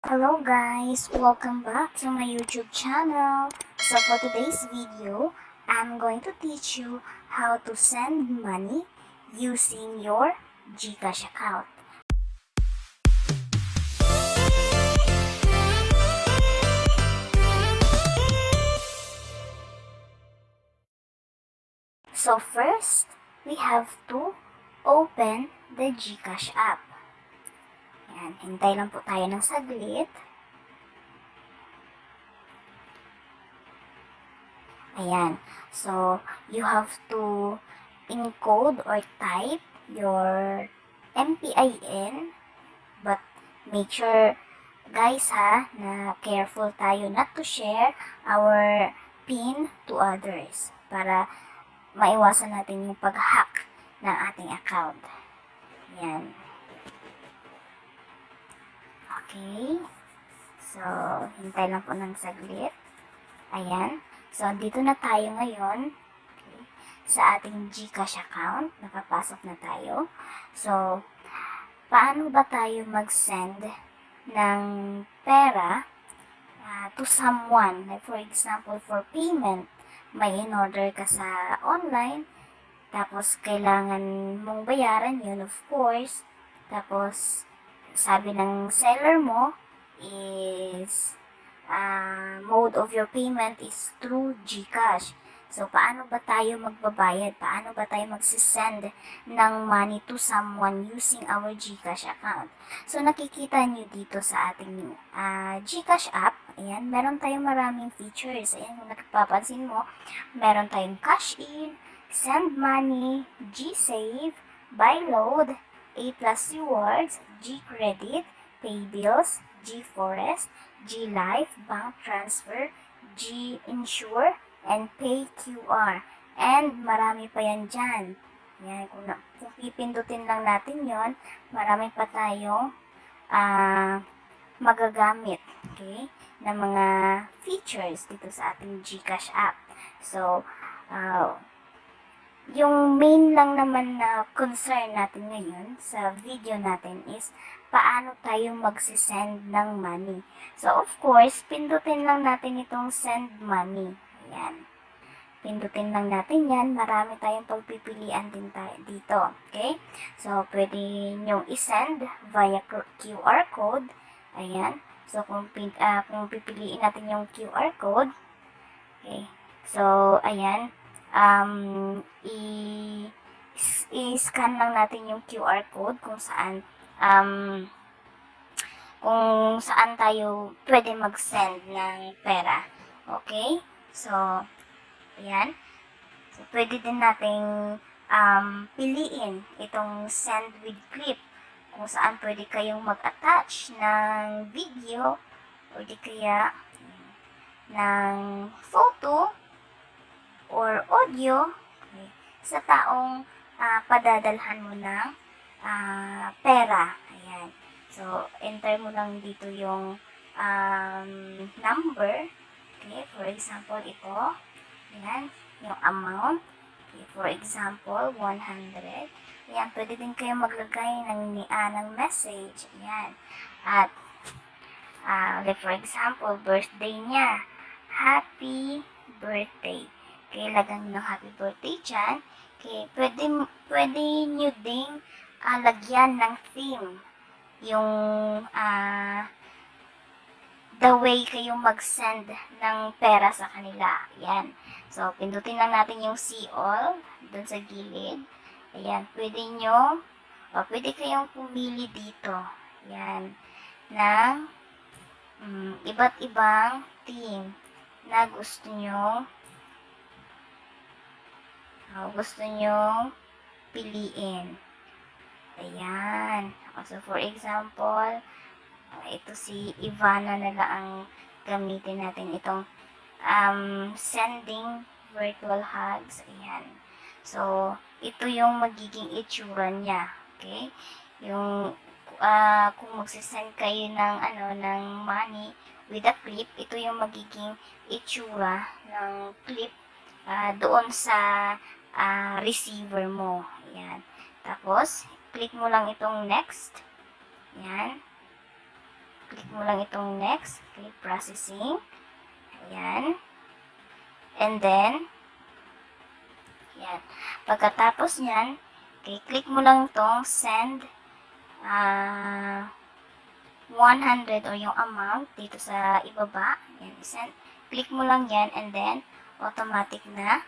Hello guys! Welcome back to my YouTube channel. So for today's video, I'm going to teach you how to send money using your Gcash account. So first, we have to open the Gcash app. Yan, hintay lang po tayo ng saglit. Ayan. So, you have to encode or type your MPIN, but make sure, guys ha, na careful tayo not to share our PIN to others para maiwasan natin yung pag-hack ng ating account. Ayan. Okay. So, hintay lang po ng saglit. Ayan. So, dito na tayo ngayon sa ating Gcash account. Nakapasok na tayo. So, paano ba tayo mag-send ng pera to someone? Like for example, for payment, may in-order ka sa online, tapos kailangan mong bayaran yun, of course. Tapos, sabi ng seller mo is mode of your payment is through Gcash. So, paano ba tayo magbabayad? Paano ba tayo magsisend ng money to someone using our Gcash account? So, nakikita nyo dito sa ating Gcash app, ayan, meron tayong maraming features. Ayan, kung nakapapansin mo, meron tayong cash in, send money, G-save, buy load, A+ rewards, G-credit, pay bills, G-forest, G-life, bank transfer, G-insure, and pay QR. And marami pa yan dyan. Yan, kung pipindutin lang natin yon, marami pa tayong magagamit, okay, na mga features dito sa ating Gcash app. So, yung main lang naman na concern natin ngayon sa video natin is paano tayo magsisend ng money. So, of course, pindutin lang natin itong send money. Ayan. Pindutin lang natin yan. Marami tayong pagpipilian din tayo dito. Okay? So, pwede nyong isend via QR code. Ayan. So, kung pipiliin natin yung QR code, okay. So, ayan. I-scan lang natin yung QR code kung saan tayo pwede mag-send ng pera. Okay? So, ayan. So, pwede din nating piliin itong send with clip kung saan pwede kayong mag-attach ng video o di kaya ng photo or audio, okay, sa taong padadalhan mo ng pera. Ayan. So, enter mo lang dito yung number. Okay, for example, ito. Ayan, yung amount. Okay, for example, 100. Ayan, pwede din kayo maglagay ng message. Ayan. At, like for example, birthday niya. Happy birthday. Okay, lagyan ng happy birthday dyan. Okay, pwede nyo ding lagyan ng theme. Yung the way kayong mag-send ng pera sa kanila. Ayan. So, pindutin lang natin yung see all dun sa gilid. Ayan. Pwede kayong pumili dito. Ayan. Ng iba't ibang theme na gusto nyo piliin. Ayan. So, for example, ito si Ivana na lang ang gamitin natin itong sending virtual hugs. Ayan. So, ito yung magiging itsura niya. Okay? Yung kung magsisend kayo ng money with a clip, ito yung magiging itsura ng clip doon sa receiver mo. Ayan. Tapos, click mo lang itong next. Ayan. click mo lang itong next. Okay, processing. Ayan. And then, ayan. Pagkatapos nyan, okay, click mo lang itong send 100 or yung amount dito sa ibaba. Ayan, send. Click mo lang yan and then, automatic na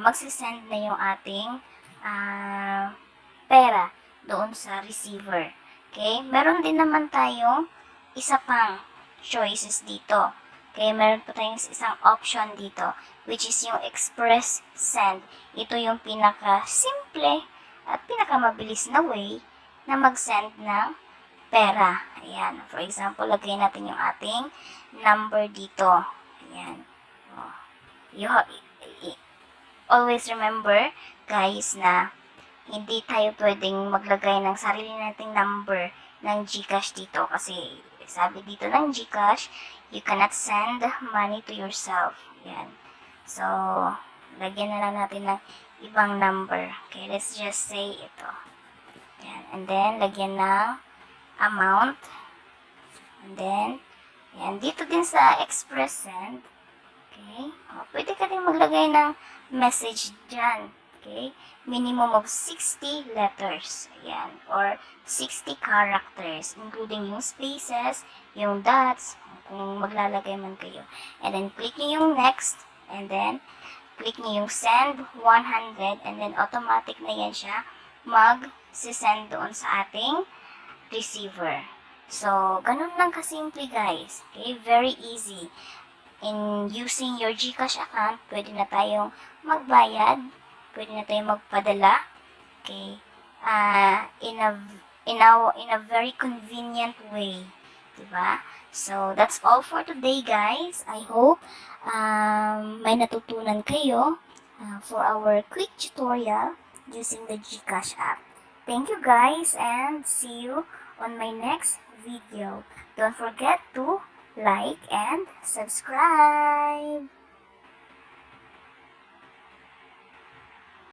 magsisend na yung ating pera doon sa receiver. Okay? Meron din naman tayong isa pang choices dito. Okay? Meron pa tayong isang option dito, which is yung express send. Ito yung pinaka-simple at pinaka-mabilis na way na mag-send ng pera. Ayan. For example, lagay natin yung ating number dito. Ayan. Always remember, guys, na hindi tayo pwedeng maglagay ng sarili nating number ng Gcash dito kasi sabi dito ng Gcash, you cannot send money to yourself. Yan. So, lagyan na lang natin ng ibang number. Okay, let's just say ito. Yan. And then, lagyan ng amount. And then, yan. Dito din sa express send. Okay. Pwede ka din maglagay ng message dyan. Okay? Minimum of 60 letters. Ayan. Or 60 characters, including yung spaces, yung dots, kung maglalagay man kayo. And then, click nyo yung next. And then, click nyo yung send 100. And then, automatic na yan siya mag-send doon sa ating receiver. So, ganun lang kasimple, guys. Okay? Very easy. In using your Gcash account, pwede na tayong magbayad, pwede na tayong magpadala, okay, in a very convenient way, diba? So, that's all for today, guys. I hope may natutunan kayo for our quick tutorial using the Gcash app. Thank you, guys, and see you on my next video. Don't forget to like and subscribe.